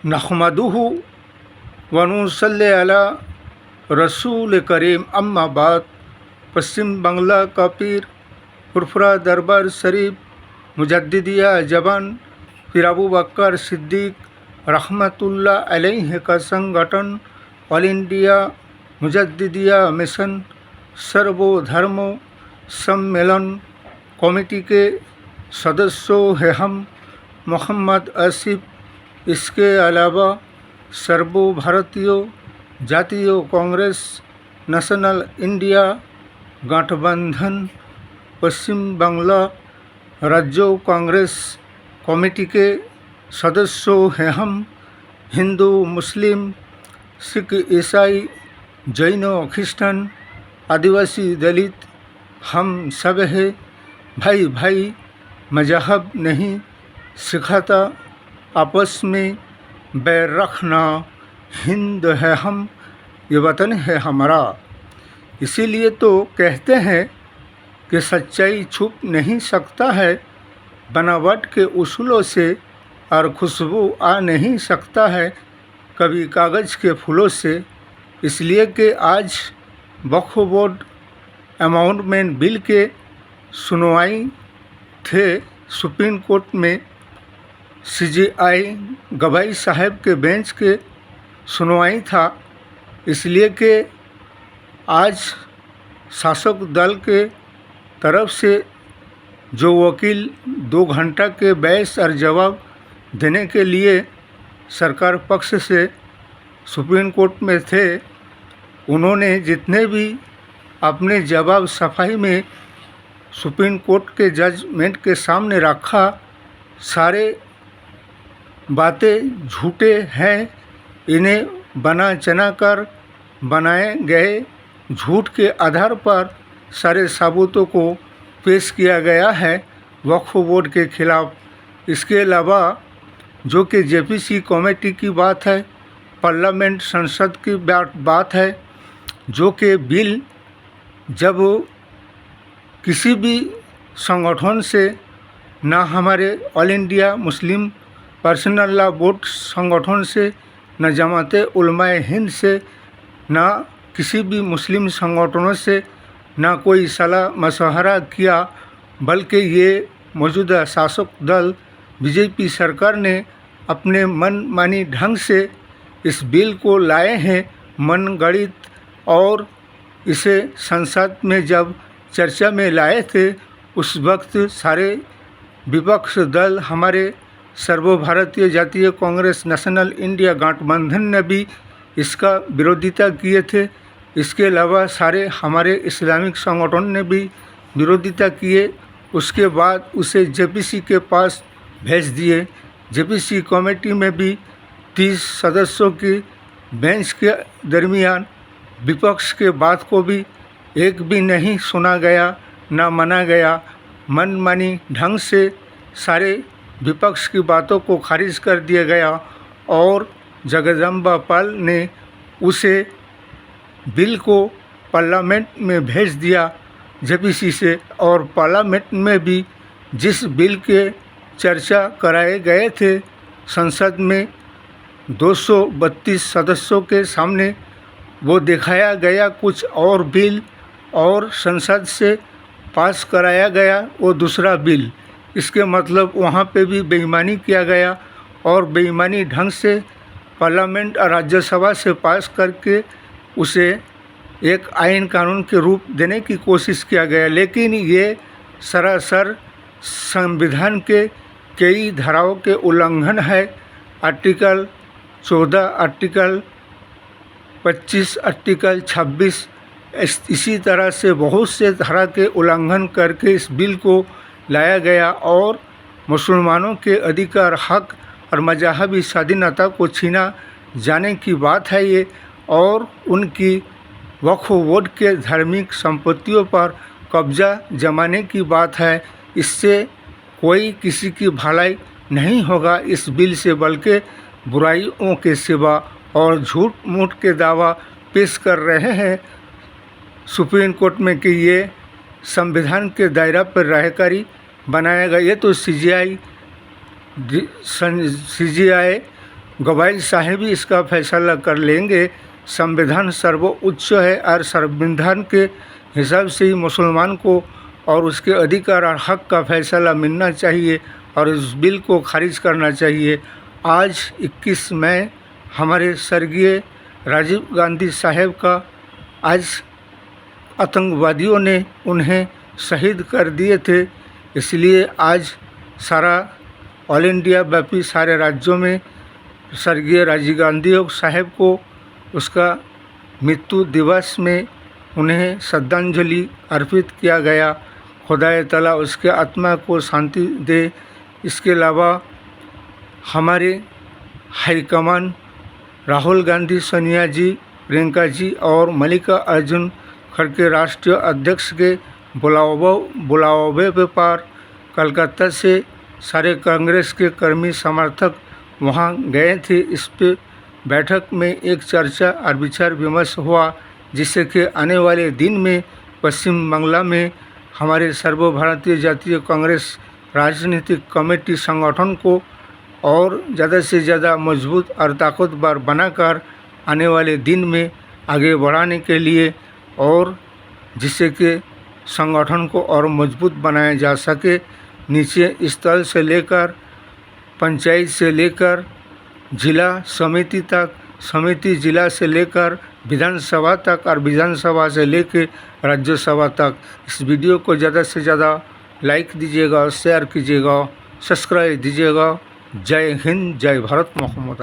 नहमदुहु व नुसल्ली अला रसूल करीम अम्मा बाद। पश्चिम बंगला का पीर फुरफुरा दरबार शरीफ मुजद्दिदिया जबान पीर अबू बकर सिद्दीक रहमतुल्लाह अलैह का संगठन ऑल इंडिया मुजद्दिदिया मिशन सर्वधर्म सम्मेलन कमेटी के सदस्यों हैं हम मोहम्मद आसिफ। इसके अलावा सर्वभारतीय जातीय कांग्रेस नेशनल इंडिया गठबंधन पश्चिम बांग्ला राज्य कांग्रेस कमेटी के सदस्यों हैं हम हिंदू मुस्लिम सिख ईसाई जैन क्रिश्चन आदिवासी दलित हम सब है भाई भाई। मजहब नहीं सिखाता आपस में बैर रखना। हिंद है हम, ये वतन है हमारा। इसीलिए तो कहते हैं कि सच्चाई छुप नहीं सकता है बनावट के उसूलों से और खुशबू आ नहीं सकता है कभी कागज़ के फूलों से। इसलिए कि आज वक्फ बोर्ड अमेंडमेंट बिल के सुनवाई थे सुप्रीम कोर्ट में। सीजेआई गवाई साहब के बेंच के सुनवाई था। इसलिए कि आज शासक दल के तरफ से जो वकील 2 घंटा के बहस और जवाब देने के लिए सरकार पक्ष से सुप्रीम कोर्ट में थे, उन्होंने जितने भी अपने जवाब सफाई में सुप्रीम कोर्ट के जजमेंट के सामने रखा, सारे बातें झूठे हैं। इन्हें बना चना कर बनाए गए झूठ के आधार पर सारे सबूतों को पेश किया गया है वक्फ बोर्ड के खिलाफ। इसके अलावा जो कि जेपीसी कमेटी की बात है, पार्लियामेंट संसद की बात है, जो कि बिल जब किसी भी संगठन से, ना हमारे all India Muslim personal law board संगठन से, न जमाते उलमाए हिंद से, ना किसी भी मुस्लिम संगठनों से ना कोई सलाह मशवरा किया, बल्कि ये मौजूदा शासक दल बीजेपी सरकार ने अपने मनमानी ढंग से इस बिल को लाए हैं मनगढ़ंत। और इसे संसद में जब चर्चा में लाए थे, उस वक्त सारे विपक्ष दल हमारे सर्वभारतीय जातीय कांग्रेस नेशनल इंडिया गठबंधन ने भी इसका विरोधिता किए थे। इसके अलावा सारे हमारे इस्लामिक संगठन ने भी विरोधिता किए। उसके बाद उसे जेपीसी के पास भेज दिए। जेपीसी कमेटी में भी 30 सदस्यों की बेंच के दरमियान विपक्ष के बात को भी एक भी नहीं सुना गया, ना माना गया। मनमानी ढंग से सारे विपक्ष की बातों को खारिज कर दिया गया और जगदम्बा पाल ने उसे बिल को पार्लियामेंट में भेज दिया जेपीसी से। और पार्लियामेंट में भी जिस बिल के चर्चा कराए गए थे संसद में 232 सदस्यों के सामने, वो दिखाया गया कुछ और बिल और संसद से पास कराया गया वो दूसरा बिल। इसके मतलब वहाँ पे भी बेईमानी किया गया और बेईमानी ढंग से पार्लियामेंट और राज्यसभा से पास करके उसे एक आइन कानून के रूप देने की कोशिश किया गया। लेकिन ये सरासर संविधान के कई धाराओं के उल्लंघन है। आर्टिकल 14, आर्टिकल 25, आर्टिकल 26, इसी तरह से बहुत से धारा के उल्लंघन करके इस बिल को लाया गया और मुसलमानों के अधिकार, हक और मजहबी स्वाधीनता को छीना जाने की बात है ये। और उनकी वक्फ बोर्ड के धार्मिक संपत्तियों पर कब्जा जमाने की बात है। इससे कोई किसी की भलाई नहीं होगा इस बिल से, बल्कि बुराइयों के सिवा और झूठ मूठ के दावा पेश कर रहे हैं सुप्रीम कोर्ट में कि ये संविधान के दायरा पर रहकर बनाया गया। ये तो सीजीआई गवाई साहब ही इसका फैसला कर लेंगे। संविधान सर्वोच्च है और संविधान के हिसाब से ही मुसलमान को और उसके अधिकार और हक का फैसला मिलना चाहिए और इस बिल को खारिज करना चाहिए। आज 21 मई हमारे स्वर्गीय राजीव गांधी साहब का आज आतंकवादियों ने उन्हें शहीद कर दिए थे, इसलिए आज सारा ऑल इंडिया व्यापी सारे राज्यों में स्वर्गीय राजीव गांधी साहब को उसका मृत्यु दिवस में उन्हें श्रद्धांजलि अर्पित किया गया। खुदाए ताला उसके आत्मा को शांति दे। इसके अलावा हमारे हाईकमान राहुल गांधी, सोनिया जी, प्रियंका जी और मल्लिका अर्जुन खड़गे राष्ट्रीय अध्यक्ष के बुलावे पर कलकत्ता से सारे कांग्रेस के कर्मी समर्थक वहां गए थे। इस पे बैठक में एक चर्चा और विचार विमर्श हुआ, जिससे कि आने वाले दिन में पश्चिम बंगाल में हमारे सर्वभारतीय जातीय कांग्रेस राजनीतिक कमेटी संगठन को और ज़्यादा से ज़्यादा मजबूत और ताकतवर बनाकर आने वाले दिन में आगे बढ़ाने के लिए और जिससे कि संगठन को और मजबूत बनाया जा सके, नीचे स्तर से लेकर पंचायत से लेकर जिला समिति तक, समिति जिला से लेकर विधानसभा तक और विधानसभा से लेकर राज्यसभा तक। इस वीडियो को ज़्यादा से ज़्यादा लाइक दीजिएगा, शेयर कीजिएगा, सब्सक्राइब दीजिएगा। जय हिंद, जय भारत, मोहम्मद।